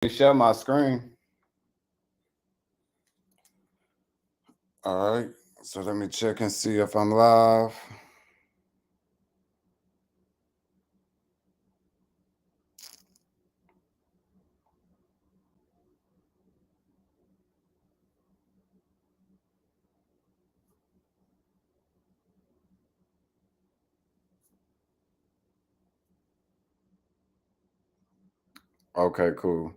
Share my screen. All right. So let me check and see if I'm live. Okay, cool.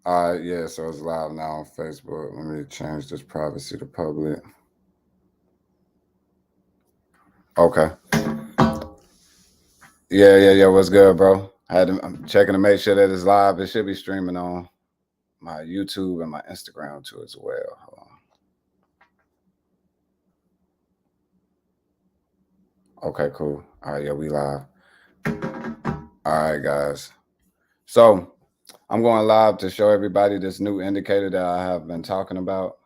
All right, yeah, so it's live now on Facebook. Let me change this privacy to public. Okay. Yeah. What's good, bro? I'm checking to make sure that it's live. It should be streaming on my YouTube and my Instagram too as well. Hold on. Okay, cool. All right, yeah, we live. All right, guys. So I'm going live to show everybody this new indicator that I have been talking about.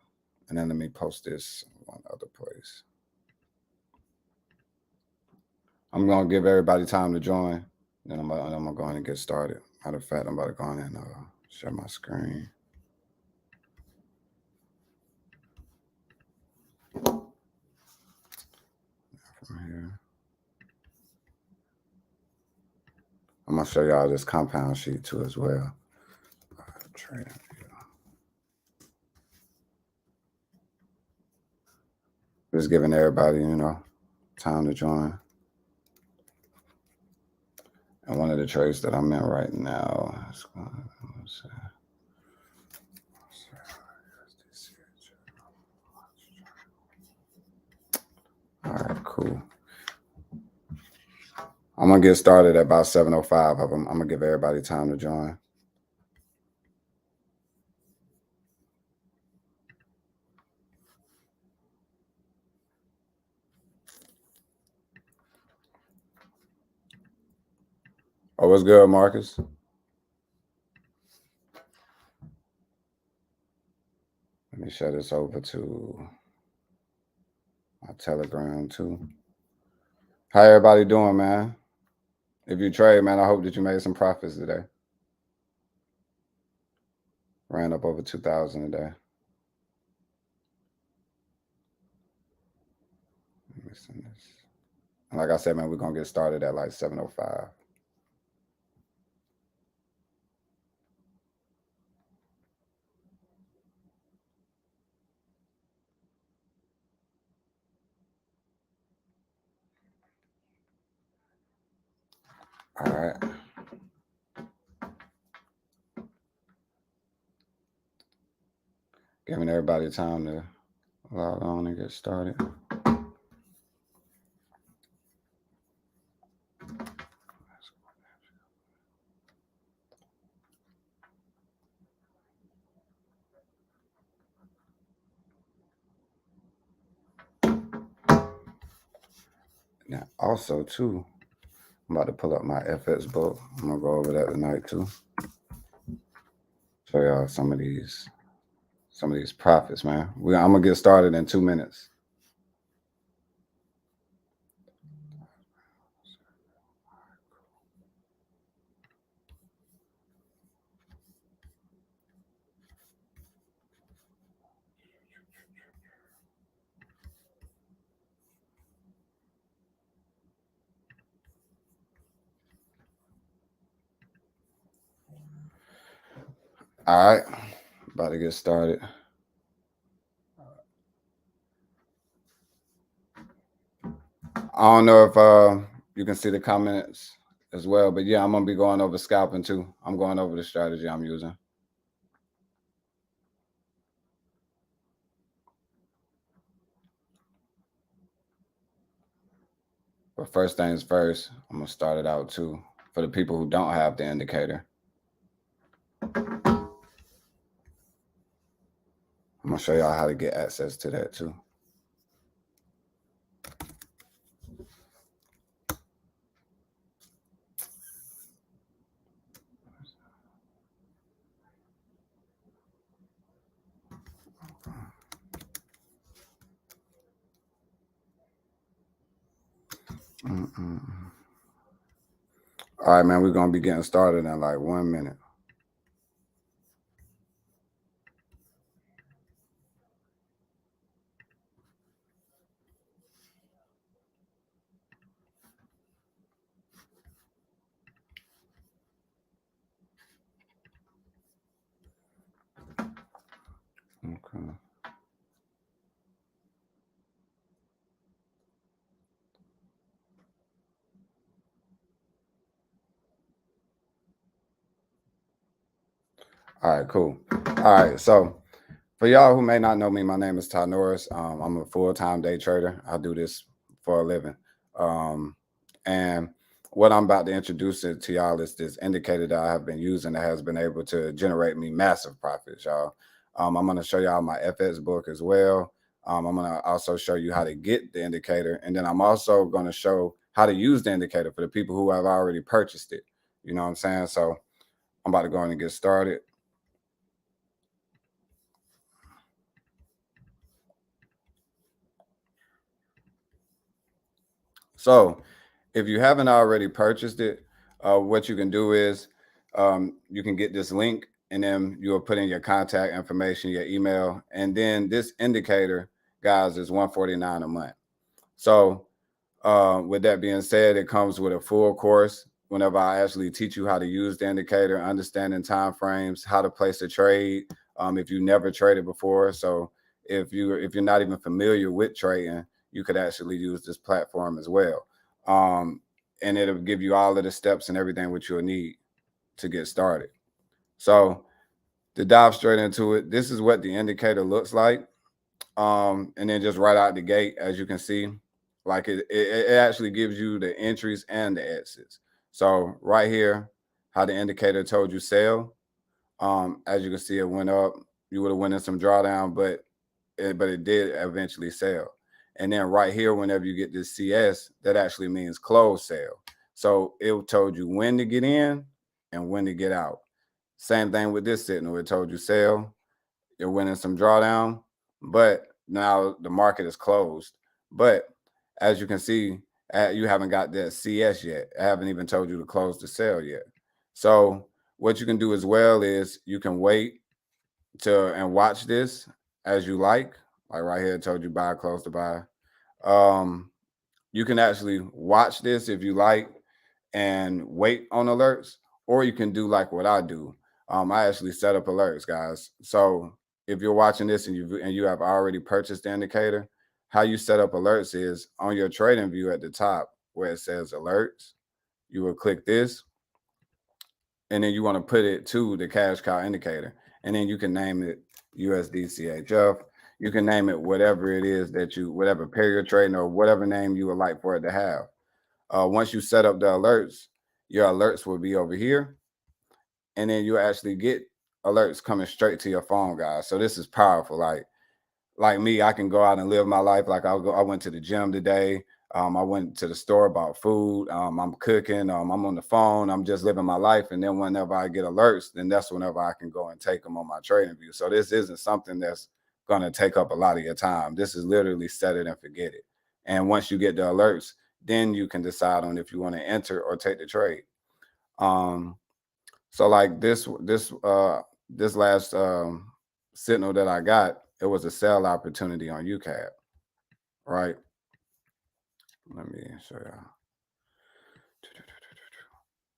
And then let me post this one other place. I'm going to give everybody time to join. Then I'm going to go ahead and get started. Matter of fact, I'm about to go on and share my screen. From here. I'm going to show y'all this compound sheet too as well. Trading view. Just giving everybody, time to join. And one of the trades that I'm in right now is all right, cool. I'm going to get started at about 7:05. I'm going to give everybody time to join. Oh, what's good, Marcus? Let me share this over to my Telegram too. How everybody doing, man? If you trade, man, I hope that you made some profits today. Ran up over 2,000 a day. Let me send this. And like I said, man, we're gonna get started at like 7:05. All right. Giving everybody time to log on and get started. Now, also, too, I'm about to pull up my FX book. I'm gonna go over that tonight too. Show y'all some of these profits, man. I'm gonna get started in 2 minutes. All right, about to get started. I don't know if you can see the comments as well, but yeah, I'm gonna be going over scalping too. I'm going over the strategy I'm using. But first things first, I'm gonna start it out too for the people who don't have the indicator. I'm gonna show y'all how to get access to that too. All right, man, we're gonna be getting started in like 1 minute. All right, cool. All right, so for y'all who may not know me, my name is Ty Norris. I'm a full-time day trader. I do this for a living. And what I'm about to introduce it to y'all is this indicator that I have been using that has been able to generate me massive profits, y'all. I'm going to show y'all my FX book as well. I'm going to also show you how to get the indicator. And then I'm also going to show how to use the indicator for the people who have already purchased it. You know what I'm saying? So I'm about to go in and get started. So if you haven't already purchased it, what you can do is you can get this link and then you'll put in your contact information, your email, and then this indicator, guys, is $149 a month. So with that being said, it comes with a full course. Whenever I actually teach you how to use the indicator, understanding time frames, how to place a trade, if you never traded before. So if you're not even familiar with trading, you could actually use this platform as well. And it'll give you all of the steps and everything which you'll need to get started. So to dive straight into it, this is what the indicator looks like. And then just right out the gate, as you can see, like it actually gives you the entries and the exits. So right here, how the indicator told you sell. As you can see, it went up. You would have went in some drawdown, but it did eventually sell. And then right here, whenever you get this CS, that actually means close sale. So it told you when to get in and when to get out. Same thing with this signal. It told you sell. You're winning some drawdown, but now the market is closed. But as you can see, you haven't got that CS yet. I haven't even told you to close the sale yet. So what you can do as well is you can wait and watch this as you like right here, it told you buy, close to buy. You can actually watch this if you like and wait on alerts, or you can do like what I do. I actually set up alerts, guys. So if you're watching this and you have already purchased the indicator, how you set up alerts is on your trading view at the top where it says alerts. You will click this, and then you want to put it to the cash cow indicator, and then you can name it USDCHF. You can name it whatever it is whatever pair you're trading or whatever name you would like for it to have. Once you set up the alerts, your alerts will be over here, and then you actually get alerts coming straight to your phone, guys. So this is powerful. Like me, I can go out and live my life. I went to the gym today. I went to the store, bought food. I'm cooking. I'm on the phone. I'm just living my life. And then whenever I get alerts, then that's whenever I can go and take them on my trading view. So this isn't something that's going to take up a lot of your time. This is literally set it and forget it. And once you get the alerts, then you can decide on if you want to enter or take the trade. So like this last signal that I got, it was a sell opportunity on UCAD, right? Let me show y'all.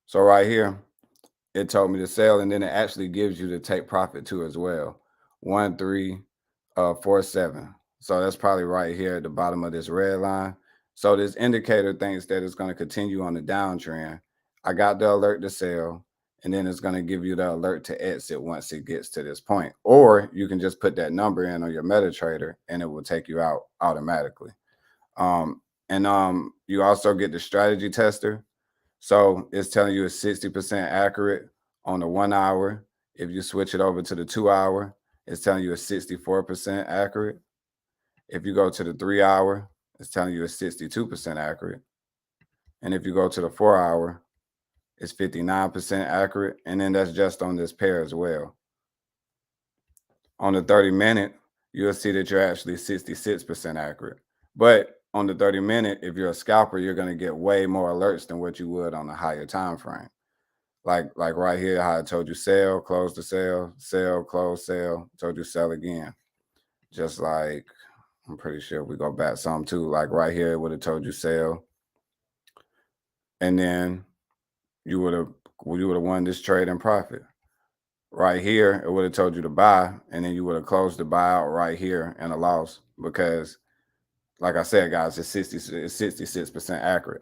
So right here, it told me to sell, and then it actually gives you the take profit too as well. 1347. So that's probably right here at the bottom of this red line. So this indicator thinks that it's going to continue on the downtrend. I got the alert to sell, and then it's going to give you the alert to exit once it gets to this point. Or you can just put that number in on your MetaTrader, and it will take you out automatically. And you also get the strategy tester. So it's telling you it's 60% accurate on the 1 hour. If you switch it over to the 2 hour, it's telling you it's 64% accurate. If you go to the 3 hour, it's telling you it's 62% accurate. And if you go to the 4 hour, it's 59% accurate. And then that's just on this pair as well. On the 30-minute, you'll see that you're actually 66% accurate. But on the 30-minute, if you're a scalper, you're going to get way more alerts than what you would on a higher time frame. Like right here, how I told you sell, close the sell, sell, close, sell, told you sell again. Just like, I'm pretty sure we go back some too. Like right here, it would have told you sell. And then you would have won this trade in profit. Right here, it would have told you to buy, and then you would have closed the buyout right here in a loss because, like I said, guys, it's 66% accurate.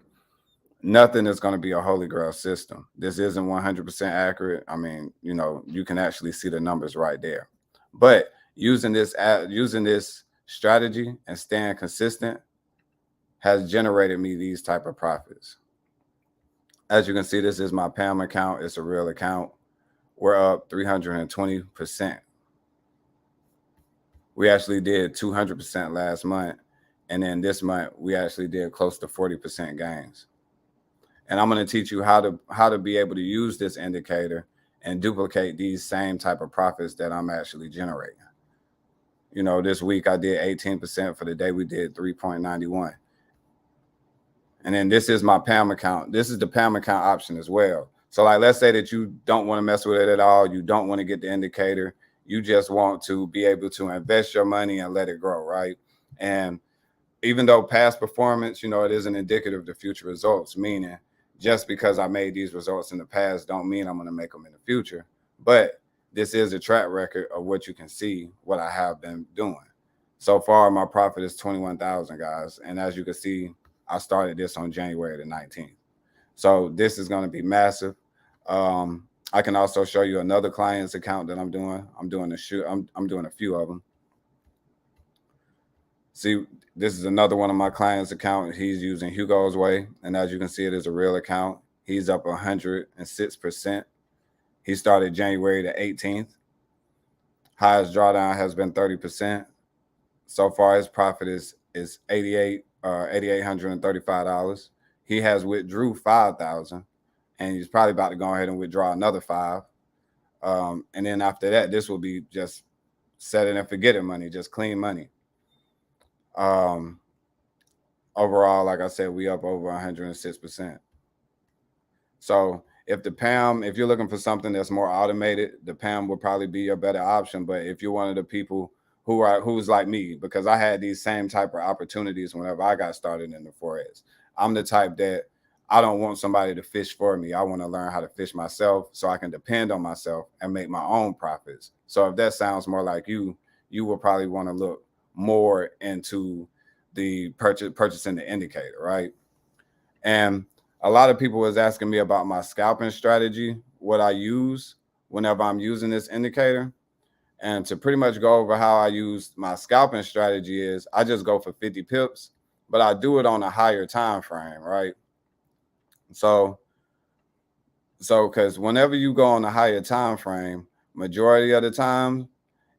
Nothing is going to be a holy grail system. This isn't 100% accurate. I mean, you can actually see the numbers right there. But using this strategy and staying consistent has generated me these type of profits. As you can see, this is my PAM account. It's a real account. We're up 320%. We actually did 200% last month. And then this month, we actually did close to 40% gains. And I'm going to teach you how to be able to use this indicator and duplicate these same type of profits that I'm actually generating. This week I did 18%. For the day we did 3.91. And then this is my PAM account. This is the PAM account option as well. So like, let's say that you don't want to mess with it at all. You don't want to get the indicator. You just want to be able to invest your money and let it grow, right? And even though past performance, it isn't indicative of the future results, meaning just because I made these results in the past don't mean I'm going to make them in the future. But this is a track record of what you can see, what I have been doing. So far, my profit is 21,000, guys. And as you can see, I started this on January the 19th. So this is going to be massive. I can also show you another client's account that I'm doing. I'm doing a few of them. See, this is another one of my clients' account. He's using Hugo's Way. And as you can see, it is a real account. He's up 106%. He started January the 18th. Highest drawdown has been 30%. So far, his profit is $8,835. He has withdrew 5,000, and he's probably about to go ahead and withdraw another 5. And then after that, this will be just set it and forget it money, just clean money. Overall, like I said, we up over 106%. So if you're looking for something that's more automated, the PAM will probably be your better option. But if you're one of the people who's like me, because I had these same type of opportunities whenever I got started in the Forex. I'm the type that I don't want somebody to fish for me. I want to learn how to fish myself so I can depend on myself and make my own profits. So if that sounds more like you will probably want to look more into the purchasing the indicator, right? And a lot of people was asking me about my scalping strategy, what I use whenever I'm using this indicator. And to pretty much go over how I use my scalping strategy is I just go for 50 pips, but I do it on a higher time frame, right? So because whenever you go on a higher time frame, majority of the time,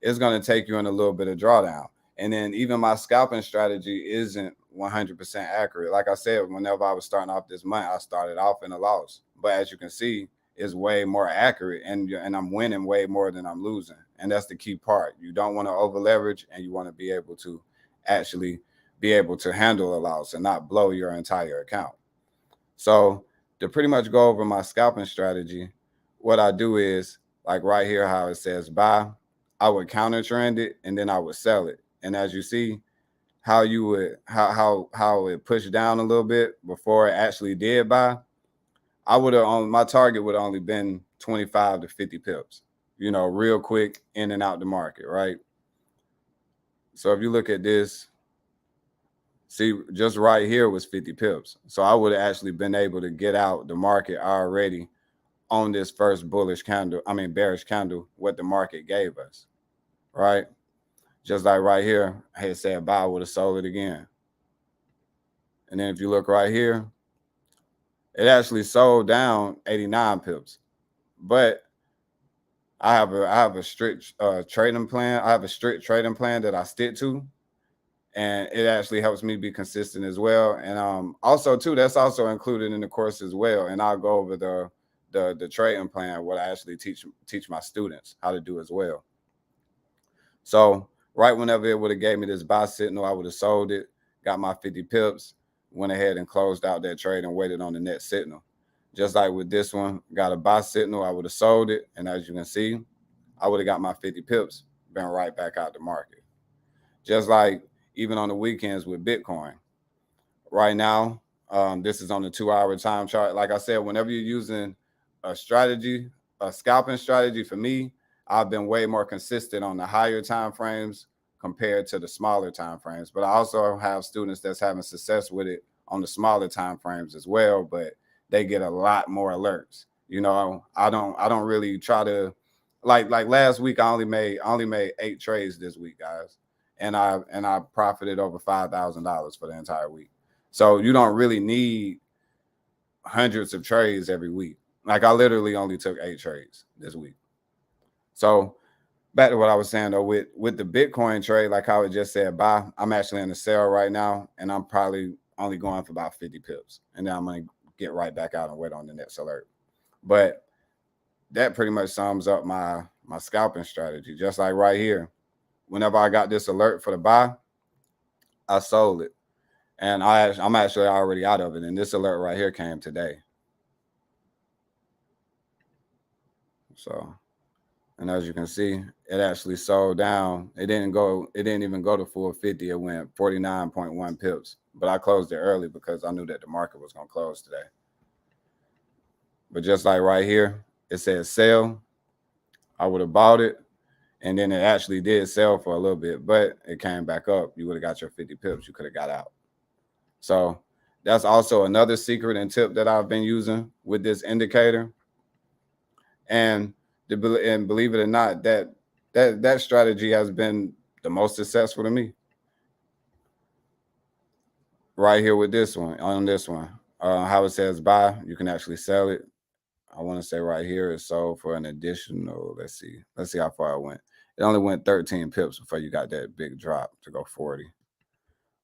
it's going to take you in a little bit of drawdown. And then even my scalping strategy isn't 100% accurate. Like I said, whenever I was starting off this month, I started off in a loss. But as you can see, it's way more accurate, and I'm winning way more than I'm losing. And that's the key part. You don't want to over leverage, and you want to be able to actually be able to handle a loss and not blow your entire account. So to pretty much go over my scalping strategy, what I do is, like right here, how it says buy, I would counter trend it and then I would sell it. And as you see, how it pushed down a little bit before it actually did buy, my target would have only been 25 to 50 pips, real quick in and out the market, right? So if you look at this, see, just right here was 50 pips. So I would have actually been able to get out the market already on this first bearish candle, what the market gave us, right? Just like right here, I had said buy, I would have sold it again. And then if you look right here, it actually sold down 89 pips. But I have a strict trading plan. I have a strict trading plan that I stick to. And it actually helps me be consistent as well. And also too, that's also included in the course as well. And I'll go over the trading plan, what I actually teach my students how to do as well. So right whenever it would have gave me this buy signal, I would have sold it, got my 50 pips, went ahead and closed out that trade and waited on the next signal. Just like with this one, got a buy signal, I would have sold it. And as you can see, I would have got my 50 pips, been right back out the market. Just like even on the weekends with Bitcoin. Right now, this is on the 2-hour time chart. Like I said, whenever you're using a strategy, a scalping strategy, for me, I've been way more consistent on the higher time frames compared to the smaller time frames. But I also have students that's having success with it on the smaller time frames as well, but they get a lot more alerts. You know, I don't really try to like last week I only made 8 trades this week, guys. And I profited over $5,000 for the entire week. So you don't really need hundreds of trades every week. Like I literally only took 8 trades this week. So back to what I was saying though, with the Bitcoin trade, like how it just said buy, I'm actually in the sale right now, and I'm probably only going for about 50 pips, and then I'm gonna get right back out and wait on the next alert. But that pretty much sums up my scalping strategy. Just like right here, whenever I got this alert for the buy, I sold it, and I'm actually already out of it. And this alert right here came today. So, and as you can see, it actually sold down. It didn't even go to full 50. It went 49.1 pips. But I closed it early because I knew that the market was gonna close today. But just like right here, it says sell. I would have bought it, and then it actually did sell for a little bit, but it came back up. You would have got your 50 pips. You could have got out. So that's also another secret and tip that I've been using with this indicator. And believe it or not, that strategy has been the most successful to me. Right here with this one, on this one, how it says buy, you can actually sell it. I want to say right here it sold for an additional. Let's see how far it went. It only went 13 pips before you got that big drop to go 40.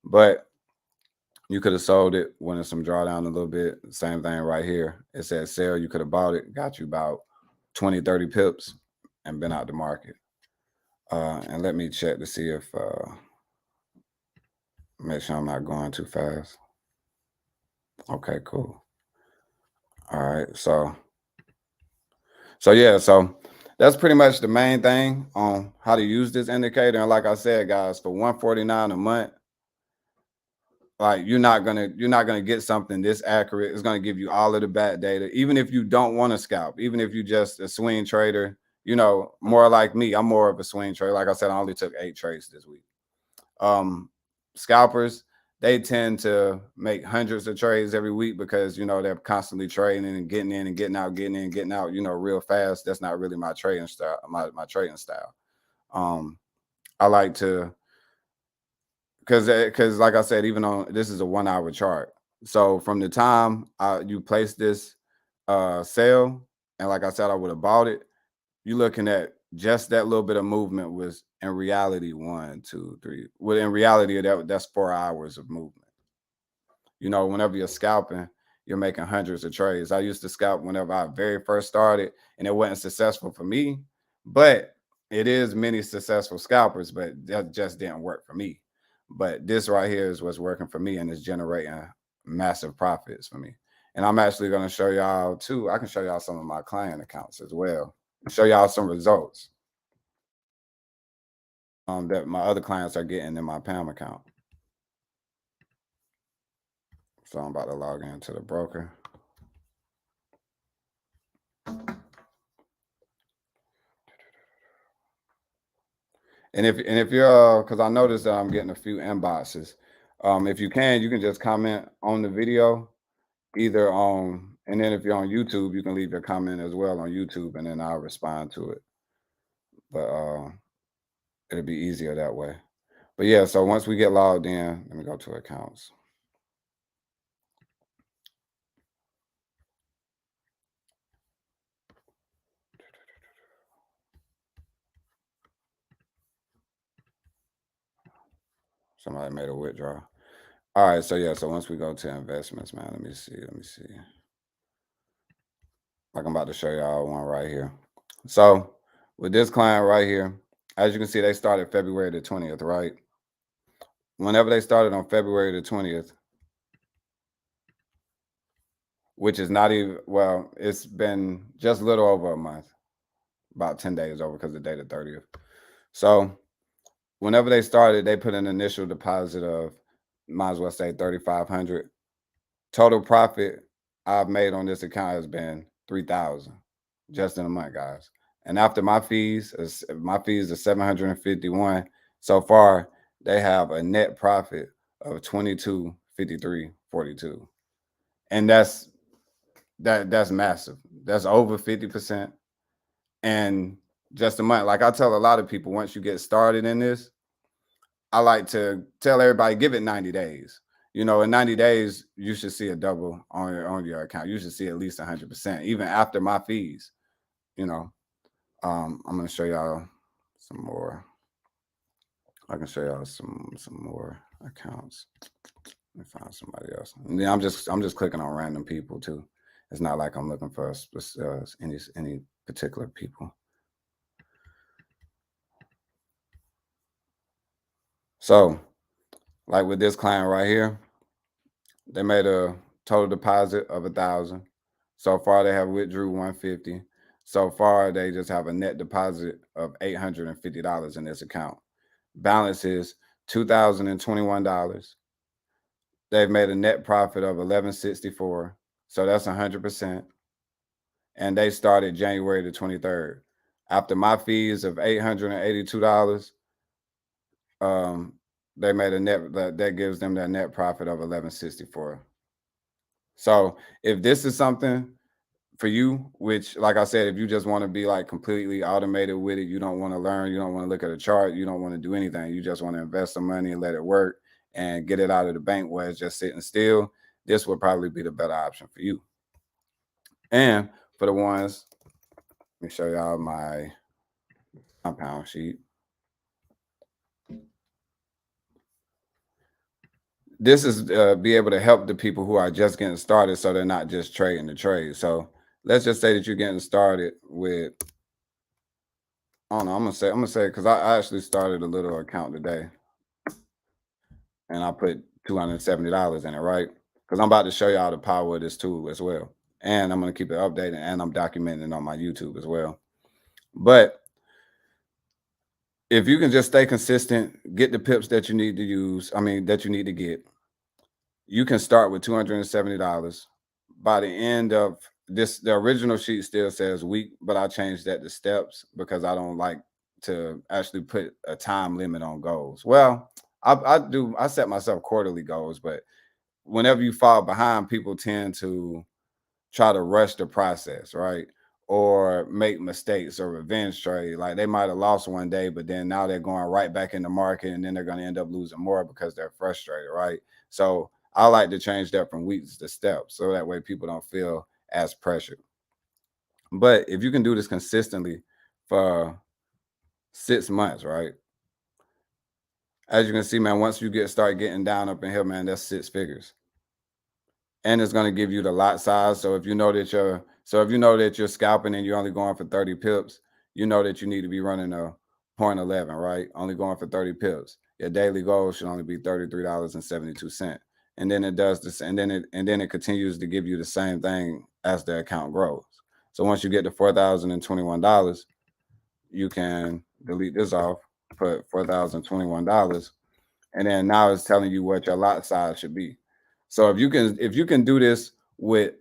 But you could have sold it when it's some drawdown a little bit. Same thing right here. It says sell. You could have bought it, got you about 20, 30 pips, and been out the market. And let me check to see if make sure I'm not going too fast. Okay, cool. All right, so yeah, so that's pretty much the main thing on how to use this indicator. And like I said, guys, for 149 a month, like you're not gonna get something this accurate. It's gonna give you all of the bad data, even if you don't want to scalp, even if you just a swing trader. You know, more like me, I'm more of a swing trader. Like I said, I only took 8 trades this week. Scalpers, they tend to make hundreds of trades every week because you know they're constantly trading and getting in and getting out, getting in, getting out, you know, real fast. That's not really my trading style. My trading style. I like to because like I said, even on this is a 1 hour chart. So from the time you place this sale, and like I said, I would have bought it. You're looking at just that little bit of movement was in reality 1, 2, 3. Well, in reality, that's 4 hours of movement. You know, whenever you're scalping, you're making hundreds of trades. I used to scalp whenever I very first started, and it wasn't successful for me, but it is many successful scalpers, but that just didn't work for me. But this right here is what's working for me and is generating massive profits for me. And I'm actually going to show y'all too. I can show y'all some of my client accounts as well. Show y'all some results that my other clients are getting in my PAM account. So I'm about to log into the broker. And if you're because I noticed that I'm getting a few inboxes. If you can just comment on the video either on, and then if you're on YouTube, you can leave your comment as well on YouTube, and then I'll respond to it. But it'll be easier that way. But yeah, so once we get logged in, let me go to accounts. Somebody made a withdrawal. All right, so yeah, so once we go to investments, man, let me see. Like I'm about to show y'all one right here. So with this client right here, as you can see, they started February the 20th, right? Whenever they started on February the 20th, which is not even, well, it's been just a little over a month, about 10 days over because the day the 30th. So whenever they started, they put an initial deposit of, might as well say 3,500. Total profit I've made on this account has been 3,000 just in a month, guys. And after my fees is 751. So far, they have a net profit of 22.53.42. And that's massive. That's over 50%. And just a month. Like I tell a lot of people, once you get started in this, I like to tell everybody, give it 90 days. You know, in 90 days, you should see a double on your account. You should see at least 100%, even after my fees. You know, I'm gonna show y'all some more. I can show y'all some more accounts. Let me find somebody else. And then I'm just clicking on random people too. It's not like I'm looking for any particular people. So, like with this client right here, they made a total deposit of 1,000. So far, they have withdrew 150. So far, they just have a net deposit of $850 in this account. Balance is $2,021. They've made a net profit of 1164. So that's 100%. And they started January the 23rd. After my fees of $882, they made a net that gives them that net profit of 1164. So if this is something for you, which like I said, if you just want to be like completely automated with it, you don't want to learn, you don't want to look at a chart, you don't want to do anything, you just want to invest some money and let it work and get it out of the bank where it's just sitting still, this would probably be the better option for you. And for the ones, let me show y'all my compound sheet. This is be able to help the people who are just getting started so they're not just trading the trade. So let's just say that you're getting started with, I don't know, I'm gonna say because I actually started a little account today and I put $270 in it, right? Because I'm about to show y'all the power of this tool as well. And I'm gonna keep it updated and I'm documenting it on my YouTube as well. But if you can just stay consistent, get the pips that you need to use, that you need to get, you can start with $270. By the end of this, the original sheet still says week, but I changed that to steps because I don't like to actually put a time limit on goals. Well, I set myself quarterly goals, but whenever you fall behind, people tend to try to rush the process, right? Or make mistakes or revenge trade. Like they might have lost one day, but then now they're going right back in the market and then they're going to end up losing more because they're frustrated, right? So I like to change that from weeks to steps so that way people don't feel as pressured. But if you can do this consistently for 6 months, right? As you can see, man, once you start getting down up in here, man, that's 6 figures. And it's going to give you the lot size. So if you know that you're scalping and you're only going for 30 pips, you know that you need to be running a 0.11, right? Only going for 30 pips. Your daily goal should only be $33.72. And then it does this, and then it continues to give you the same thing as the account grows. So once you get to $4,021, you can delete this off, put $4,021, and then now it's telling you what your lot size should be. So if you can do this with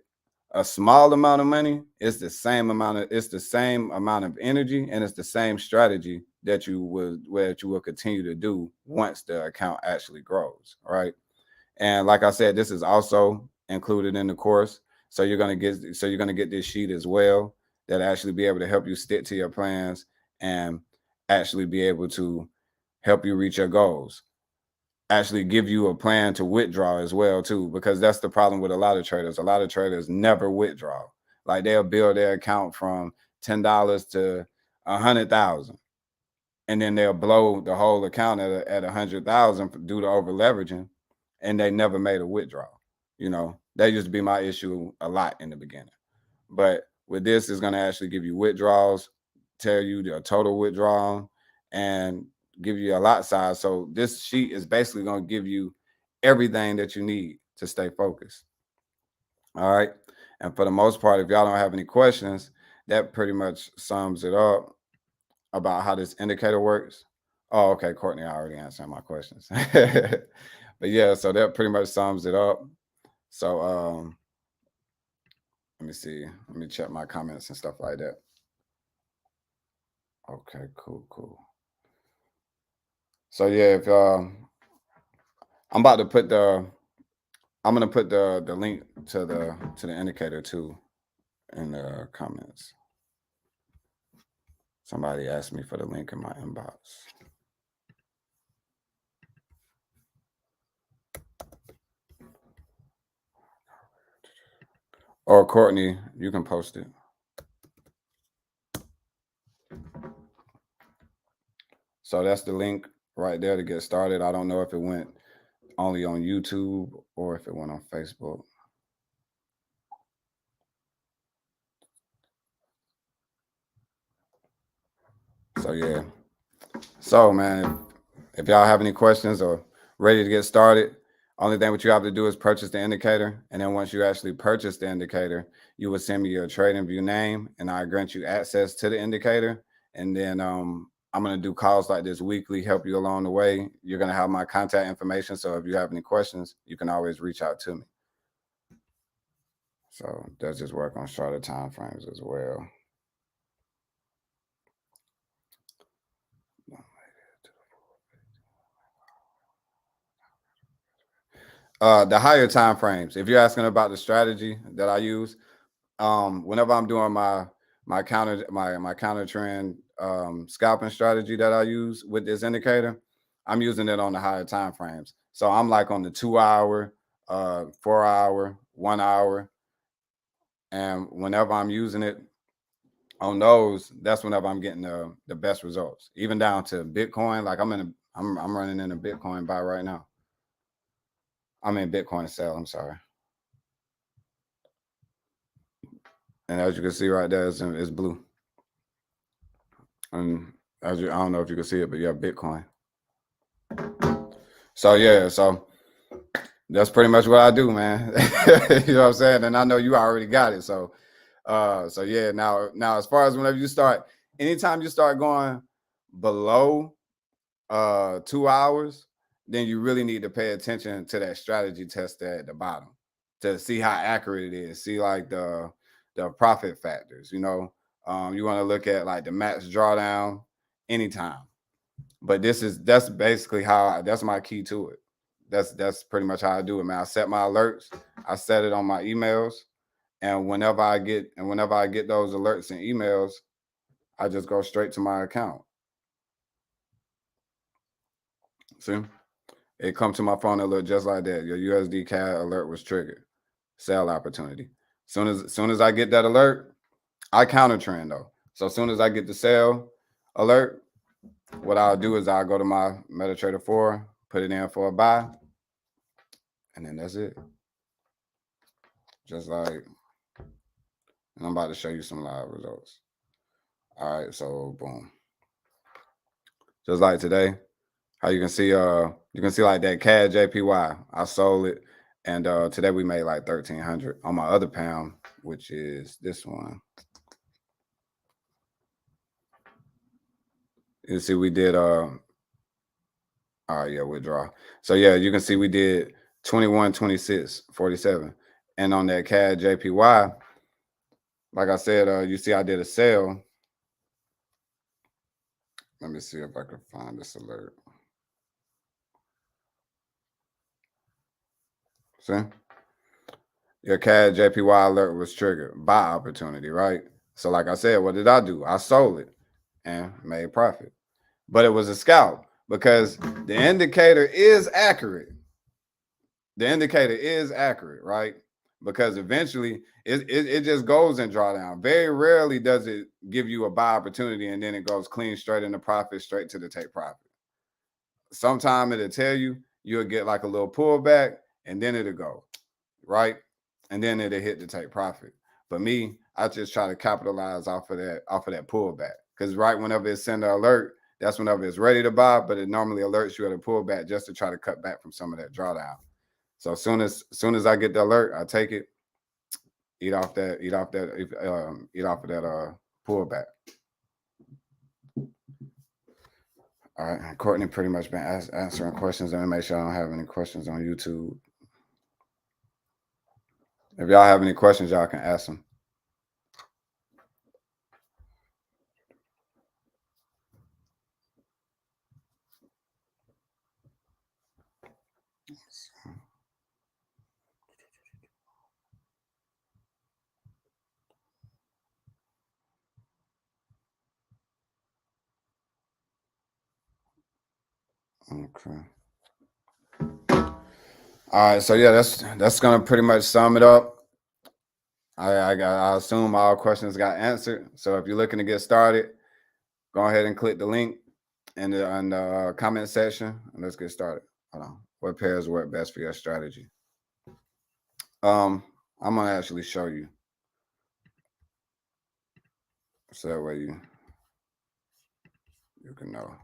a small amount of money, it's the same amount of energy and it's the same strategy that you will continue to do once the account actually grows, right? And like I said, this is also included in the course. So you're gonna get this sheet as well that actually be able to help you stick to your plans and actually be able to help you reach your goals, actually give you a plan to withdraw as well too, because that's the problem with a lot of traders. A lot of traders never withdraw. Like they'll build their account from $10 to 100,000, and then they'll blow the whole account at 100,000 due to over leveraging, and they never made a withdrawal. That used to be my issue a lot in the beginning. But with this, it's going to actually give you withdrawals, tell you the total withdrawal, and give you a lot size. So this sheet is basically going to give you everything that you need to stay focused. All right. And for the most part, if y'all don't have any questions, that pretty much sums it up about how this indicator works. Oh, okay. Courtney already answered my questions. But yeah, so that pretty much sums it up. So let me see. Let me check my comments and stuff like that. Okay, cool. So yeah, if I'm about to put I'm gonna put the link to the indicator too in the comments. Somebody asked me for the link in my inbox. Or Courtney, you can post it. So that's the link right there to get started. I don't know if it went only on YouTube or if it went on Facebook. So yeah. So man, if y'all have any questions or ready to get started, only thing what you have to do is purchase the indicator. And then once you actually purchase the indicator, you will send me your TradingView name and I grant you access to the indicator. And then I'm going to do calls like this weekly, help you along the way. You're going to have my contact information. So if you have any questions, you can always reach out to me. So does just work on shorter time frames as well. The higher time frames. If you're asking about the strategy that I use, whenever I'm doing my counter trend scalping strategy that I use with this indicator, I'm using it on the higher time frames. So I'm like on the 2 hour, 4 hour, 1 hour, and whenever I'm using it on those, that's whenever I'm getting the best results. Even down to Bitcoin, like I'm running in a Bitcoin buy right now. I'm in Bitcoin sell. I'm sorry. And as you can see right there, it's blue. And I don't know if you can see it, but yeah, Bitcoin. So yeah, so that's pretty much what I do, man. You know what I'm saying? And I know you already got it. So so yeah, now as far as whenever you start, anytime you start going below 2 hours, then you really need to pay attention to that strategy test at the bottom to see how accurate it is. See like the profit factors, you know. You want to look at like the max drawdown anytime. But that's basically that's my key to it. That's pretty much how I do it, man. I set my alerts, I set it on my emails, and whenever I get those alerts and emails, I just go straight to my account. See? It come to my phone, it look just like that. Your USD CAD alert was triggered. Sell opportunity. Soon as I get that alert, I counter trend though. So as soon as I get the sell alert, what I'll do is I'll go to my MetaTrader 4, put it in for a buy, and then that's it. Just like, and I'm about to show you some live results. All right, so boom. Just like today, how you can see like that CAD JPY. I sold it, and today we made like 1,300 on my other pound, which is this one. You see, we did yeah, withdraw. So yeah, you can see we did 21, 26, 47. And on that CAD JPY, like I said, you see I did a sale. Let me see if I can find this alert. See? Your CAD JPY alert was triggered. Buy opportunity, right? So like I said, what did I do? I sold it and made profit. But it was a scalp because the indicator is accurate. The indicator is accurate, right? Because eventually it just goes in drawdown. Very rarely does it give you a buy opportunity and then it goes clean straight into profit, straight to the take profit. Sometime it'll tell you, you'll get like a little pullback and then it'll go, right? And then it'll hit the take profit. But me, I just try to capitalize off of that pullback. Because right whenever it sends an alert, that's whenever it's ready to buy, but it normally alerts you at a pullback just to try to cut back from some of that drawdown. So as soon as I get the alert, I take it, eat off of that pullback. All right, Courtney pretty much been answering questions. Let me make sure I don't have any questions on YouTube. If y'all have any questions, y'all can ask them. Okay. All right, so yeah, that's gonna pretty much sum it up. I assume all questions got answered. So if you're looking to get started, go ahead and click the link in the comment section and let's get started. Hold on. What pairs work best for your strategy? I'm gonna actually show you, so that way you can know.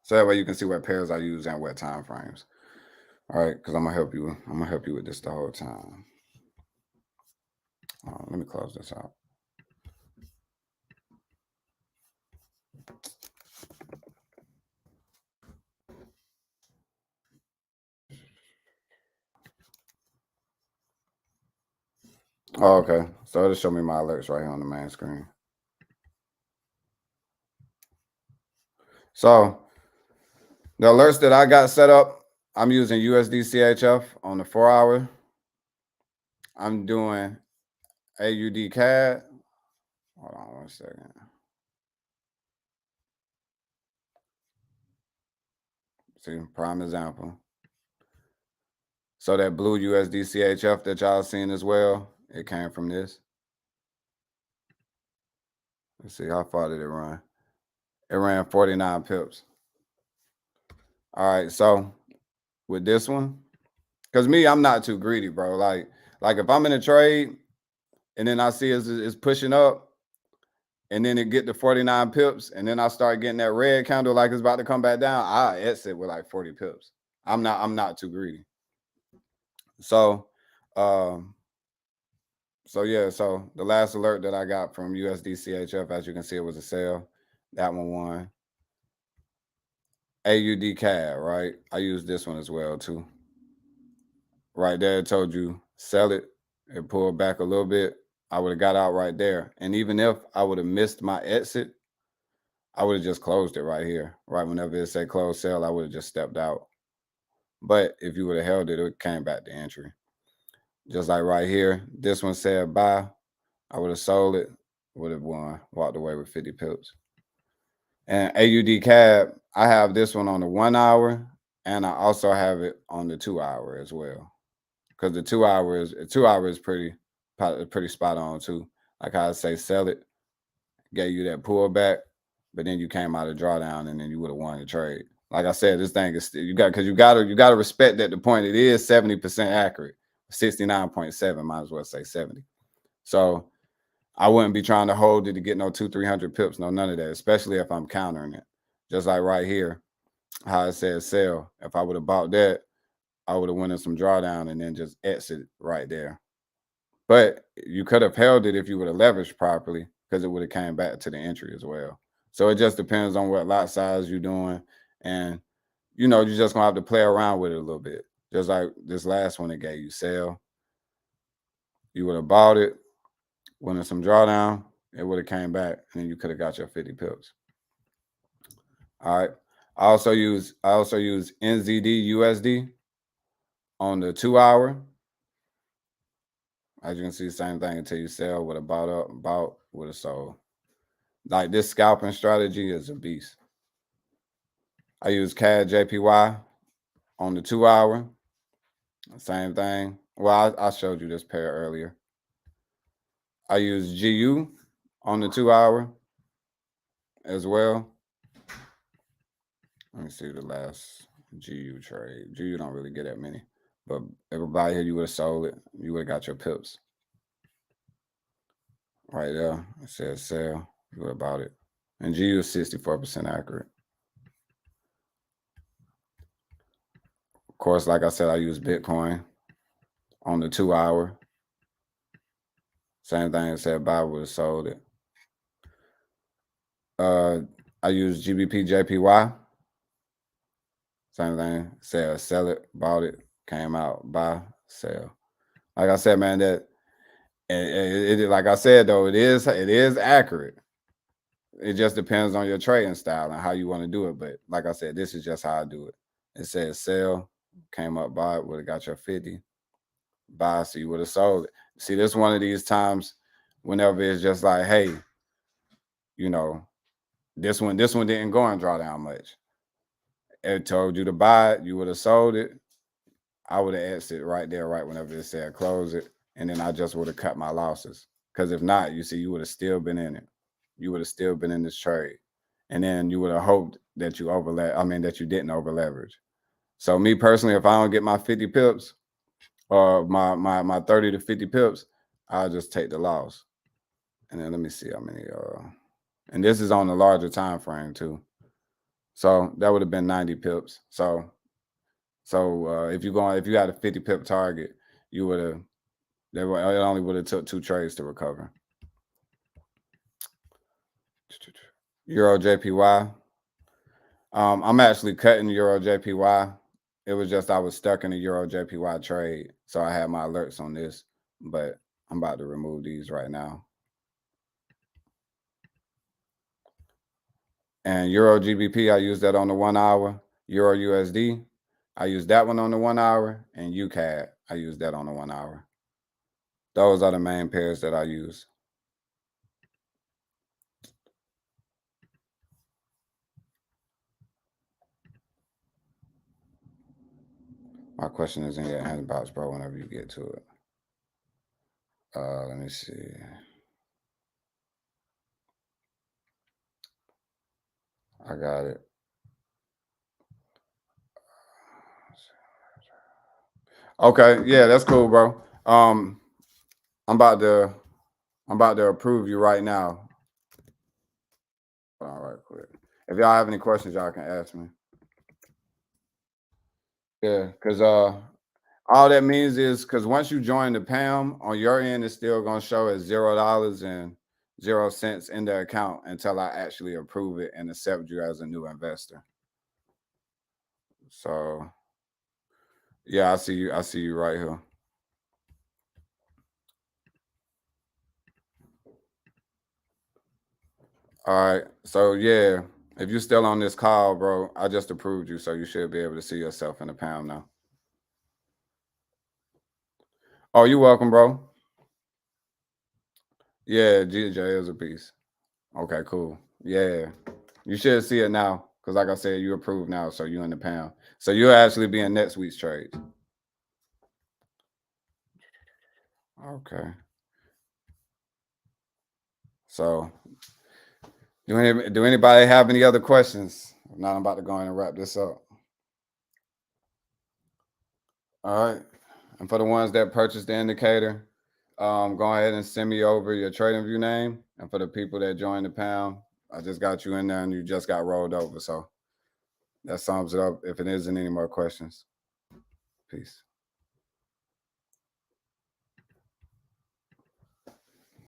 So that way you can see what pairs I use and what time frames. All right, because I'm gonna help you. I'm gonna help you with this the whole time. Let me close this out. Oh, okay. So it'll show me my alerts right here on the main screen. So the alerts that I got set up, I'm using USD CHF on the 4 hour. I'm doing AUD CAD. Hold on 1 second. See, prime example. So that blue USD CHF that y'all seen as well, it came from this. Let's see, how far did it run? It ran 49 pips. All right, so with this one, because me, I'm not too greedy, bro. Like if I'm in a trade and then I see it's pushing up and then it get to 49 pips and then I start getting that red candle like it's about to come back down, I exit with like 40 pips. I'm not too greedy. So so yeah, so the last alert that I got from USD CHF, as you can see, it was a sell. That one won. AUD CAD, right? I used this one as well too. Right there, it told you sell it. It pulled back a little bit. I would have got out right there. And even if I would have missed my exit, I would have just closed it right here. Right whenever it said close sell, I would have just stepped out. But if you would have held it, it came back to entry. Just like right here, this one said buy. I would have sold it, would have won, walked away with 50 pips. And AUD CAD, I have this one on the 1 hour, and I also have it on the 2 hour as well. Because the 2 hours, is pretty spot on too. Like I say, sell it, gave you that pullback, but then you came out of drawdown, and then you would have won the trade. Like I said, this thing is still, you gotta respect that the point it is 70% accurate, 69.7, might as well say 70. So I wouldn't be trying to hold it to get no 200-300 pips, no none of that, especially if I'm countering it. Just like right here, how it says sell. If I would have bought that, I would have went in some drawdown and then just exit right there. But you could have held it if you would have leveraged properly, because it would have came back to the entry as well. So it just depends on what lot size you're doing. And, you're just going to have to play around with it a little bit. Just like this last one, it gave you sell. You would have bought it, went in some drawdown, it would have came back, and then you could have got your 50 pips. All right. I also use NZD USD on the 2 hour. As you can see, same thing until you sell, would have bought, would have sold. Like this scalping strategy is a beast. I use CAD JPY on the 2 hour. Same thing. Well, I showed you this pair earlier. I use GU on the 2 hour as well. Let me see the last GU trade. GU don't really get that many, but everybody here, you would have sold it. You would have got your pips. Right there, it says sell. You would have bought it. And GU is 64% accurate. Of course, like I said, I use Bitcoin on the 2 hour. Same thing, said buy, would have sold it. I use GBP JPY. Same thing, said sell it, bought it, came out, buy, sell. Like I said, man, that it like I said though, it is accurate. It just depends on your trading style and how you want to do it. But like I said, this is just how I do it. It says sell, Came up by it, would have got your 50. Buy, so you would have sold it. See, this one of these times whenever it's just like, hey, you know, this one didn't go and draw down much. It told you to buy it, you would have sold it. I would have exited right there, right whenever it said close it, and then I just would have cut my losses. Because if not, you see, you would have still been in it. You would have still been in this trade, and then you would have hoped that you that you didn't over leverage. So me personally, if I don't get my 50 pips or my 30 to 50 pips, I'll just take the loss. And then let me see how many. And this is on the larger time frame too. So that would have been 90 pips. So if you had a 50 pip target, you would have. It only would have took 2 trades to recover. Euro JPY. I'm actually cutting Euro JPY. It was just I was stuck in a Euro JPY trade, so I had my alerts on this, but I'm about to remove these right now. And Euro GBP, I use that on the 1 hour. Euro USD, I use that one on the 1 hour. And UCAD, I use that on the 1 hour. Those are the main pairs that I use. My question is in your inbox, bro, whenever you get to it. Let me see. I got it. Okay, yeah, that's cool, bro. I'm about to approve you right now. All right, quick. If y'all have any questions, y'all can ask me. Yeah, because all that means is because once you join the PAM on your end, it's still gonna show as $0.00 in the account until I actually approve it and accept you as a new investor. So yeah, I see you. I see you right here. All right. So yeah, if you're still on this call, bro, I just approved you, so you should be able to see yourself in the PAM now. Oh, you're welcome, bro. Yeah, GJ is a piece. Okay, cool. Yeah, you should see it now because, like I said, you approved now, so you in the PAM. So you'll actually be in next week's trades. Okay. So, do anybody have any other questions? If not, I'm about to go in and wrap this up. All right. And for the ones that purchased the indicator, go ahead and send me over your trading view name. And for the people that joined the PAM, I just got you in there and you just got rolled over. So that sums it up if it isn't any more questions. Peace.